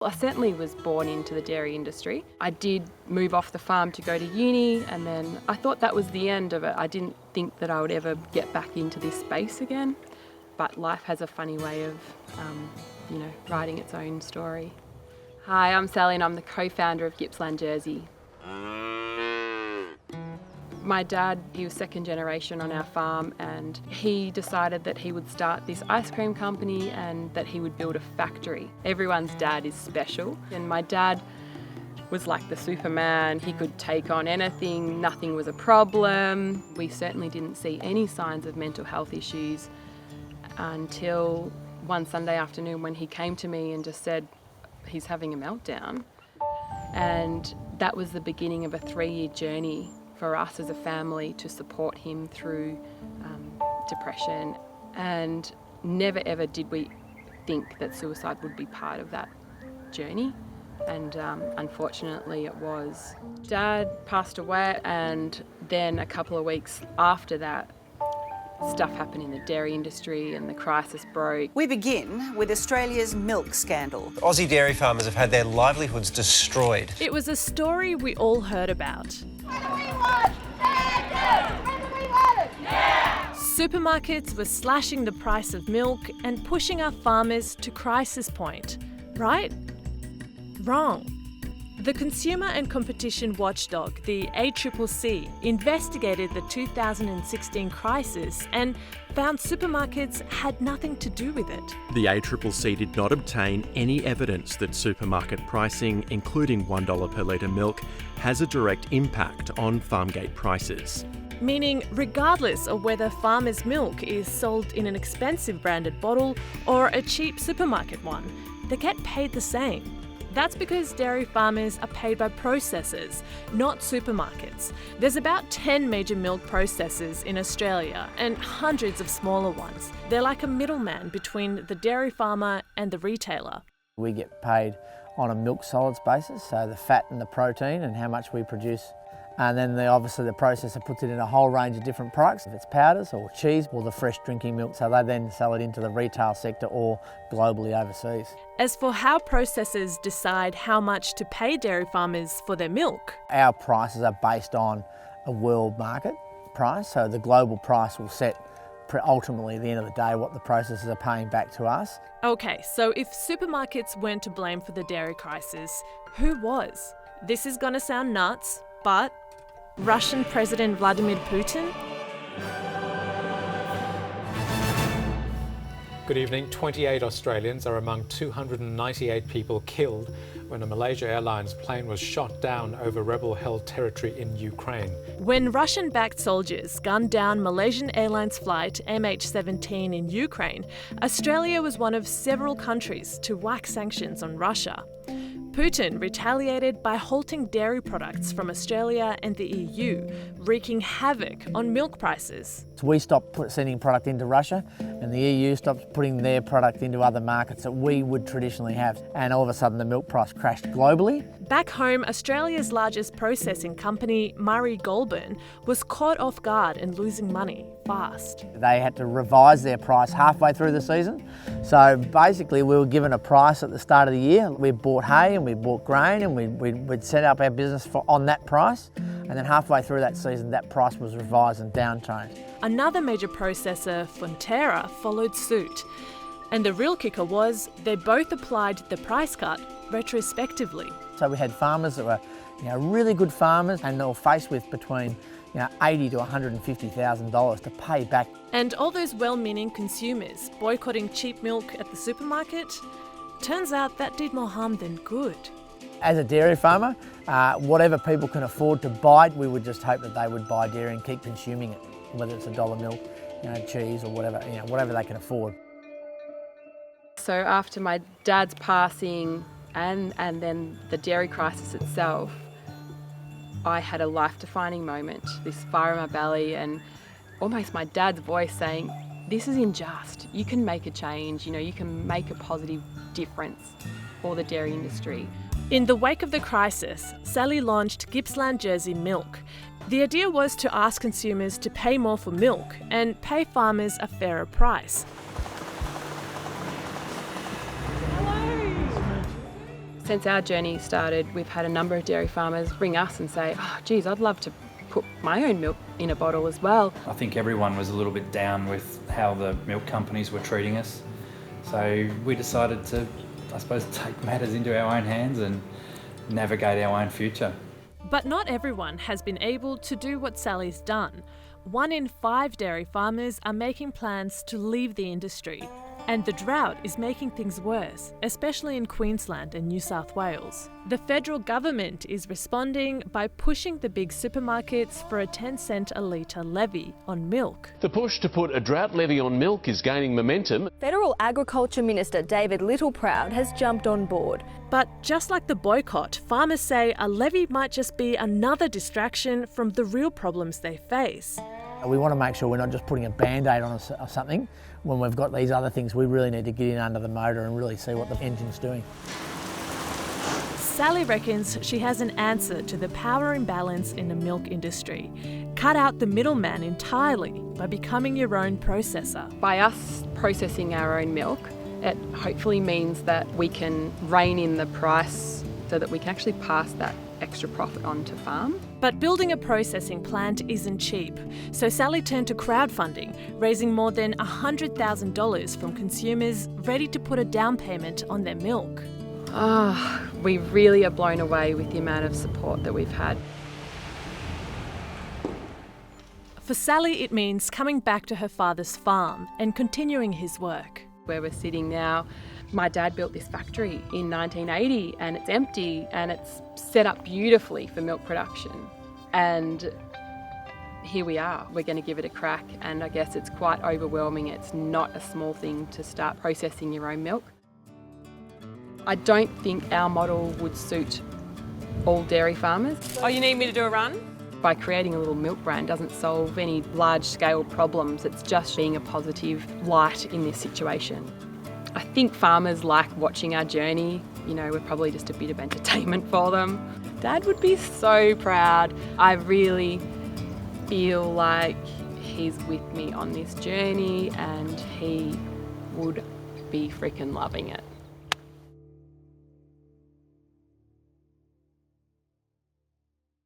I certainly was born into the dairy industry. I did move off the farm to go to uni, and then I thought that was the end of it. I didn't think that I would ever get back into this space again, but life has a funny way of, writing its own story. Hi, I'm Sally and I'm the co-founder of Gippsland Jersey. My dad, he was second generation on our farm, and he decided that he would start this ice cream company and that he would build a factory. Everyone's dad is special, and my dad was like the Superman. He could take on anything, nothing was a problem. We certainly didn't see any signs of mental health issues until one Sunday afternoon when he came to me and just said he's having a meltdown. And that was the beginning of a 3-year journey for us as a family to support him through depression. And never ever did we think that suicide would be part of that journey. And unfortunately it was. Dad passed away, and then a couple of weeks after that, stuff happened in the dairy industry and the crisis broke. We begin with Australia's milk scandal. Aussie dairy farmers have had their livelihoods destroyed. It was a story we all heard about. Supermarkets were slashing the price of milk and pushing our farmers to crisis point. Right? Wrong. The consumer and competition watchdog, the ACCC, investigated the 2016 crisis and found supermarkets had nothing to do with it. The ACCC did not obtain any evidence that supermarket pricing, including $1 per litre milk, has a direct impact on farmgate prices. Meaning, regardless of whether farmers' milk is sold in an expensive branded bottle or a cheap supermarket one, they get paid the same. That's because dairy farmers are paid by processors, not supermarkets. There's about 10 major milk processors in Australia and hundreds of smaller ones. They're like a middleman between the dairy farmer and the retailer. We get paid on a milk solids basis, so the fat and the protein and how much we produce. And then obviously the processor puts it in a whole range of different products, if it's powders or cheese or the fresh drinking milk, so they then sell it into the retail sector or globally overseas. As for how processors decide how much to pay dairy farmers for their milk, our prices are based on a world market price, so the global price will set ultimately at the end of the day what the processors are paying back to us. Okay, so if supermarkets weren't to blame for the dairy crisis, who was? This is gonna sound nuts, but Russian President Vladimir Putin? Good evening. 28 Australians are among 298 people killed when a Malaysia Airlines plane was shot down over rebel-held territory in Ukraine. When Russian-backed soldiers gunned down Malaysian Airlines flight MH17 in Ukraine, Australia was one of several countries to whack sanctions on Russia. Putin retaliated by halting dairy products from Australia and the EU, wreaking havoc on milk prices. So we stopped sending product into Russia, and the EU stopped putting their product into other markets that we would traditionally have. And all of a sudden the milk price crashed globally. Back home, Australia's largest processing company, Murray Goulburn, was caught off guard and losing money fast. They had to revise their price halfway through the season. So basically we were given a price at the start of the year. We bought hay and we bought grain, and we'd set up our business on that price. And then halfway through that season, that price was revised and downtrained. Another major processor, Fonterra, followed suit. And the real kicker was they both applied the price cut retrospectively. So we had farmers that were really good farmers, and they were faced with between $80,000 to $150,000 to pay back. And all those well-meaning consumers boycotting cheap milk at the supermarket, turns out that did more harm than good. As a dairy farmer, whatever people can afford to buy, we would just hope that they would buy dairy and keep consuming it, whether it's $1 milk, cheese or whatever they can afford. So after my dad's passing and then the dairy crisis itself, I had a life-defining moment, this fire in my belly, and almost my dad's voice saying, this is unjust, you can make a change, you can make a positive difference for the dairy industry. In the wake of the crisis, Sally launched Gippsland Jersey Milk. The idea was to ask consumers to pay more for milk and pay farmers a fairer price. Since our journey started, we've had a number of dairy farmers ring us and say, oh, geez, I'd love to put my own milk in a bottle as well. I think everyone was a little bit down with how the milk companies were treating us. So we decided to, I suppose, take matters into our own hands and navigate our own future. But not everyone has been able to do what Sally's done. 1 in 5 dairy farmers are making plans to leave the industry. And the drought is making things worse, especially in Queensland and New South Wales. The federal government is responding by pushing the big supermarkets for a 10-cent a litre levy on milk. The push to put a drought levy on milk is gaining momentum. Federal Agriculture Minister David Littleproud has jumped on board. But just like the boycott, farmers say a levy might just be another distraction from the real problems they face. We want to make sure we're not just putting a band-aid on something. When we've got these other things, we really need to get in under the motor and really see what the engine's doing. Sally reckons she has an answer to the power imbalance in the milk industry. Cut out the middleman entirely by becoming your own processor. By us processing our own milk, it hopefully means that we can rein in the price so that we can actually pass that extra profit on to farm. But building a processing plant isn't cheap, so Sally turned to crowdfunding, raising more than $100,000 from consumers ready to put a down payment on their milk. We really are blown away with the amount of support that we've had. For Sally, it means coming back to her father's farm and continuing his work. Where we're sitting now, my dad built this factory in 1980 and it's empty and it's set up beautifully for milk production. And here we are, we're going to give it a crack, and I guess it's quite overwhelming. It's not a small thing to start processing your own milk. I don't think our model would suit all dairy farmers. Oh, you need me to do a run? By creating a little milk brand doesn't solve any large-scale problems. It's just being a positive light in this situation. I think farmers like watching our journey. You know, we're probably just a bit of entertainment for them. Dad would be so proud. I really feel like he's with me on this journey and he would be freaking loving it.